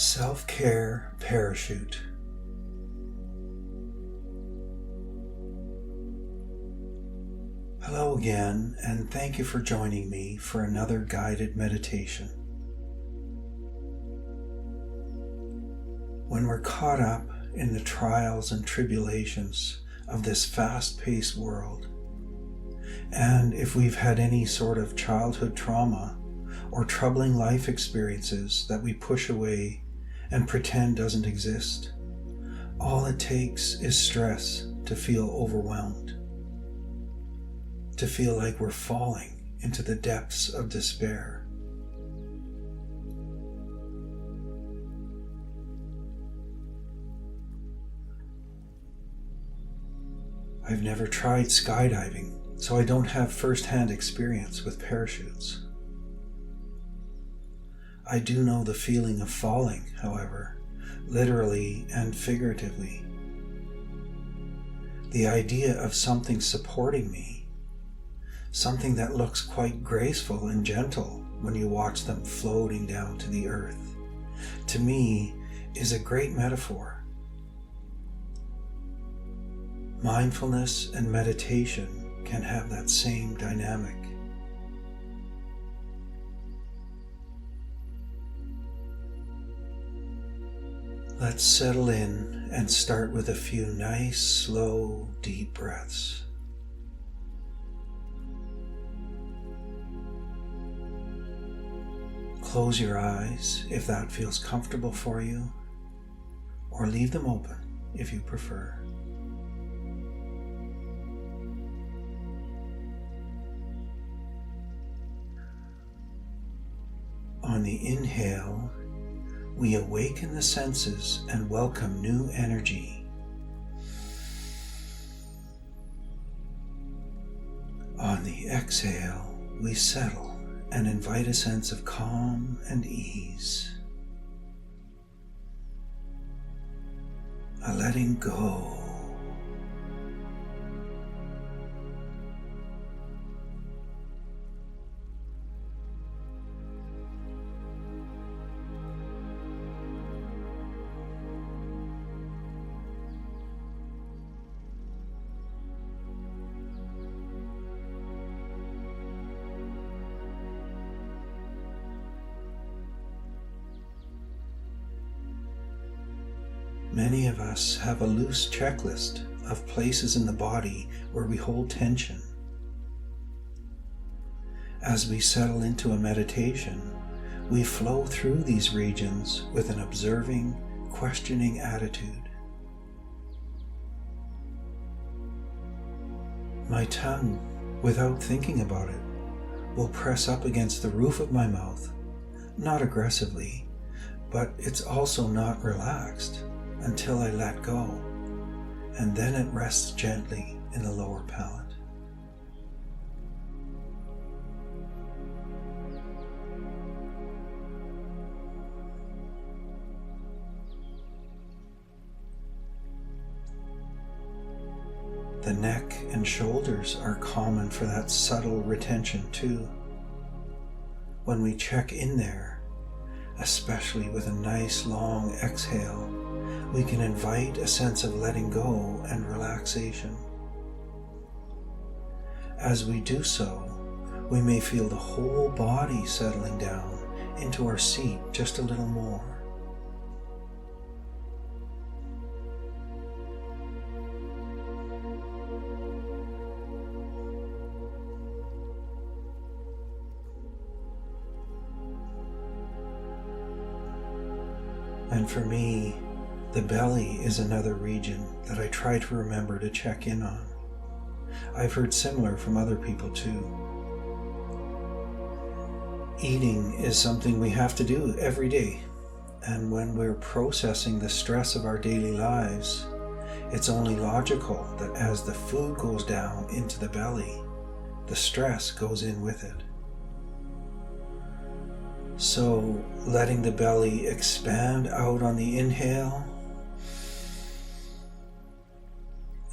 Self-care parachute. Hello again, and thank you for joining me for another guided meditation. When we're caught up in the trials and tribulations of this fast-paced world, and if we've had any sort of childhood trauma or troubling life experiences that we push away and pretend doesn't exist, all it takes is stress to feel overwhelmed, to feel like we're falling into the depths of despair. I've never tried skydiving, so I don't have first-hand experience with parachutes. I do know the feeling of falling, however, literally and figuratively. The idea of something supporting me, something that looks quite graceful and gentle when you watch them floating down to the earth, to me is a great metaphor. Mindfulness and meditation can have that same dynamic. Let's settle in and start with a few nice, slow, deep breaths. Close your eyes if that feels comfortable for you, or leave them open if you prefer. On the inhale, we awaken the senses and welcome new energy. On the exhale, we settle and invite a sense of calm and ease. A letting go. Many of us have a loose checklist of places in the body where we hold tension. As we settle into a meditation, we flow through these regions with an observing, questioning attitude. My tongue, without thinking about it, will press up against the roof of my mouth, not aggressively, but it's also not relaxed until I let go, and then it rests gently in the lower palate. The neck and shoulders are common for that subtle retention too. When we check in there, especially with a nice long exhale, we can invite a sense of letting go and relaxation. As we do so, we may feel the whole body settling down into our seat just a little more. And for me, the belly is another region that I try to remember to check in on. I've heard similar from other people too. Eating is something we have to do every day, and when we're processing the stress of our daily lives, it's only logical that as the food goes down into the belly, the stress goes in with it. So letting the belly expand out on the inhale,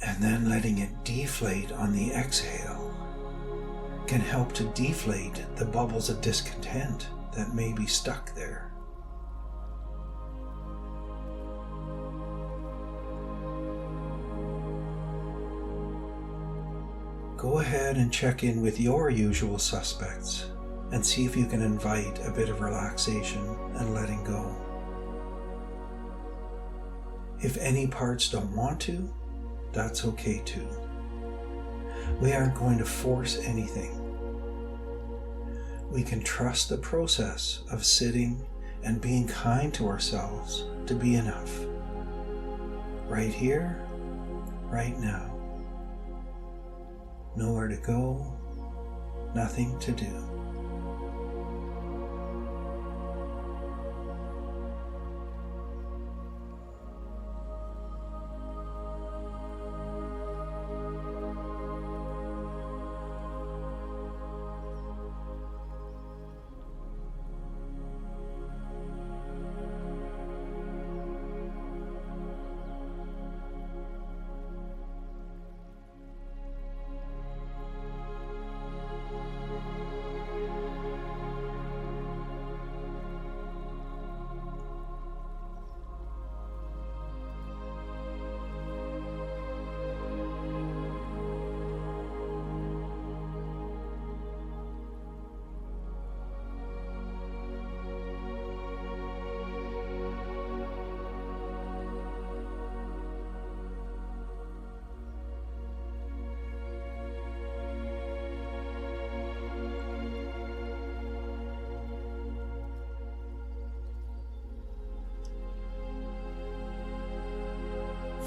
and then letting it deflate on the exhale can help to deflate the bubbles of discontent that may be stuck there. go ahead and check in with your usual suspects and see if you can invite a bit of relaxation and letting go. If any parts don't want to, that's okay too. We aren't going to force anything. We can trust the process of sitting and being kind to ourselves to be enough. Right here, right now. Nowhere to go, nothing to do.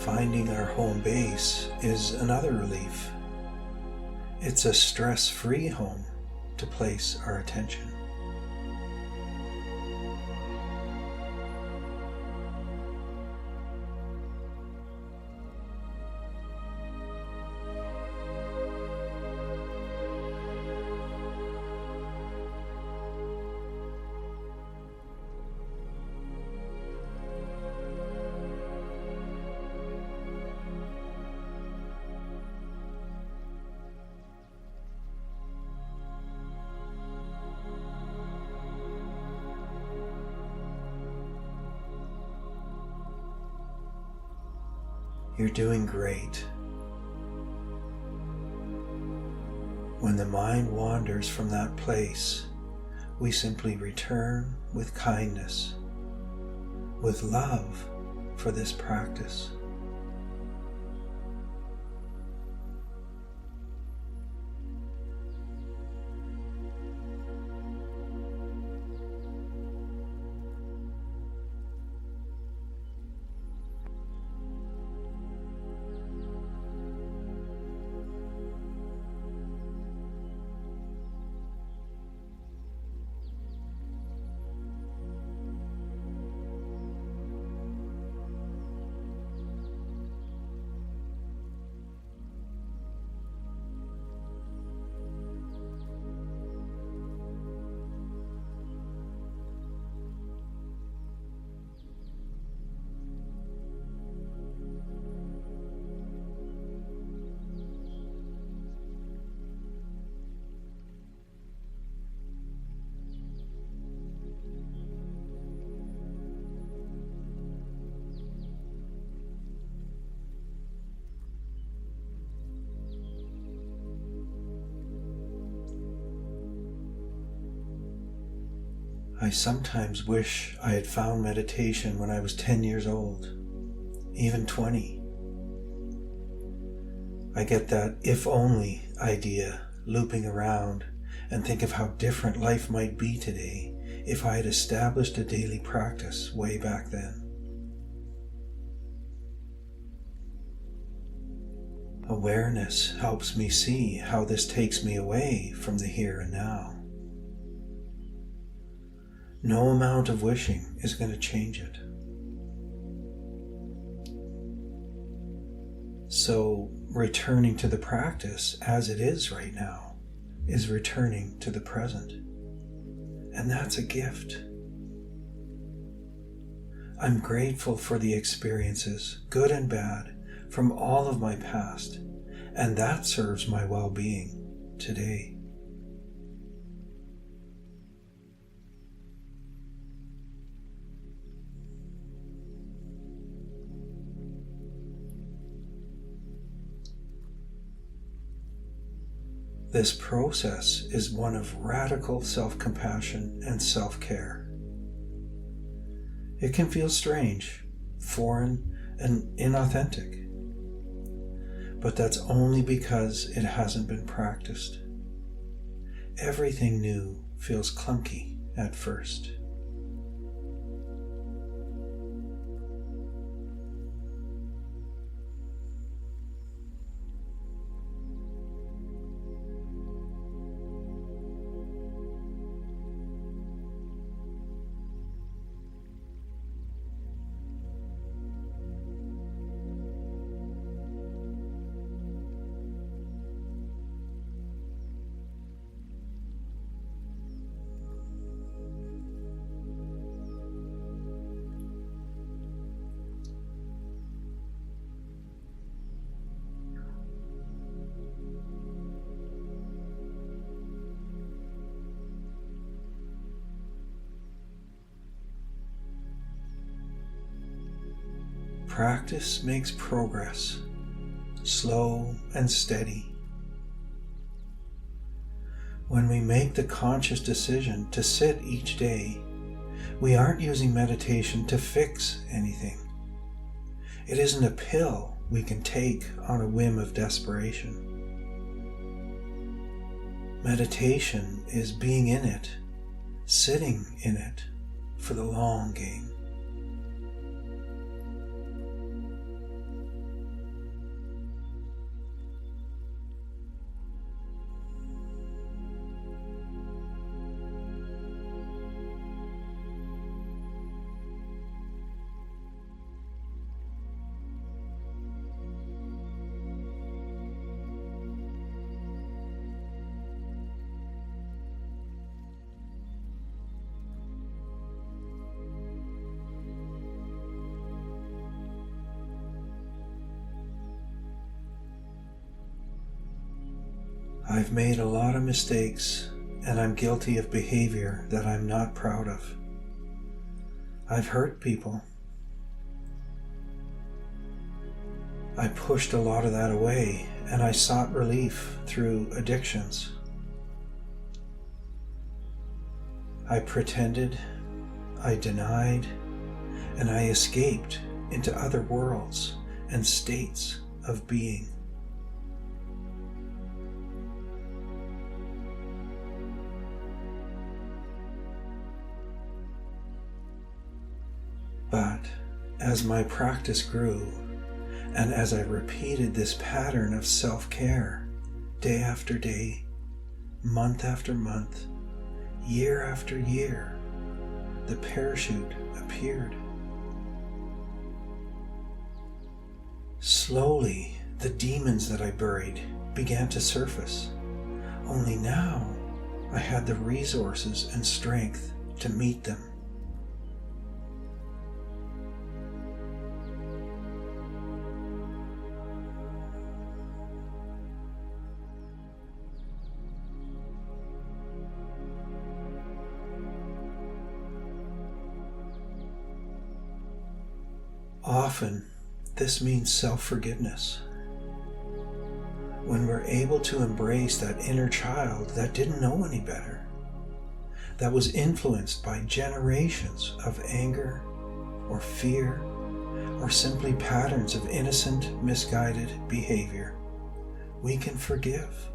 Finding our home base is another relief. It's a stress-free home to place our attention. You're doing great. When the mind wanders from that place, we simply return with kindness, with love for this practice. I sometimes wish I had found meditation when I was 10 years old, even 20. I get that if only idea looping around and think of how different life might be today if I had established a daily practice way back then. Awareness helps me see how this takes me away from the here and now. No amount of wishing is going to change it. So returning to the practice as it is right now is returning to the present. And that's a gift. I'm grateful for the experiences, good and bad, from all of my past, and that serves my well-being today. This process is one of radical self-compassion and self-care. It can feel strange, foreign, and inauthentic, but that's only because it hasn't been practiced. Everything new feels clunky at first. Practice makes progress, slow and steady. When we make the conscious decision to sit each day, we aren't using meditation to fix anything. It isn't a pill we can take on a whim of desperation. Meditation is being in it, sitting in it for the long game. I've made a lot of mistakes, and I'm guilty of behavior that I'm not proud of. I've hurt people. I pushed a lot of that away, and I sought relief through addictions. I pretended, I denied, and I escaped into other worlds and states of being. But as my practice grew, and as I repeated this pattern of self-care day after day, month after month, year after year, the parachute appeared. Slowly, the demons that I buried began to surface. Only now I had the resources and strength to meet them. Often, this means self-forgiveness. When we're able to embrace that inner child that didn't know any better, that was influenced by generations of anger or fear, or simply patterns of innocent, misguided behavior, we can forgive.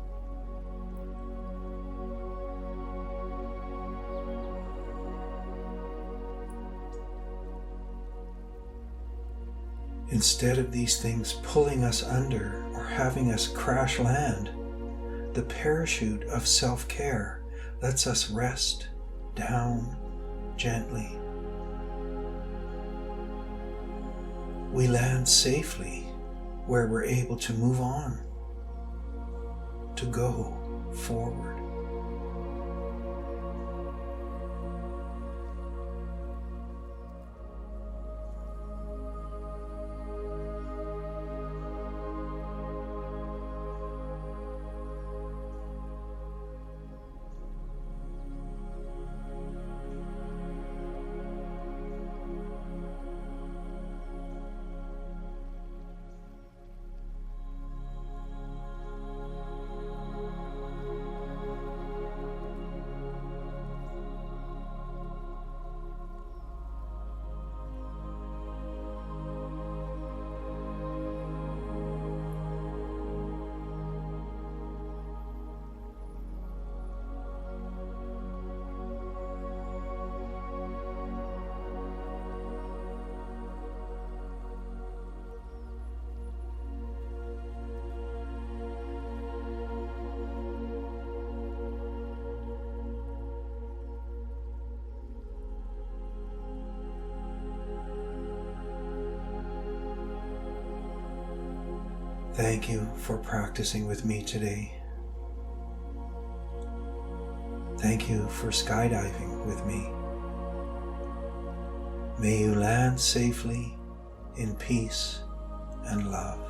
Instead of these things pulling us under or having us crash land, the parachute of self-care lets us rest down gently. We land safely where we're able to move on, to go forward. Thank you for practicing with me today. Thank you for skydiving with me. May you land safely in peace and love.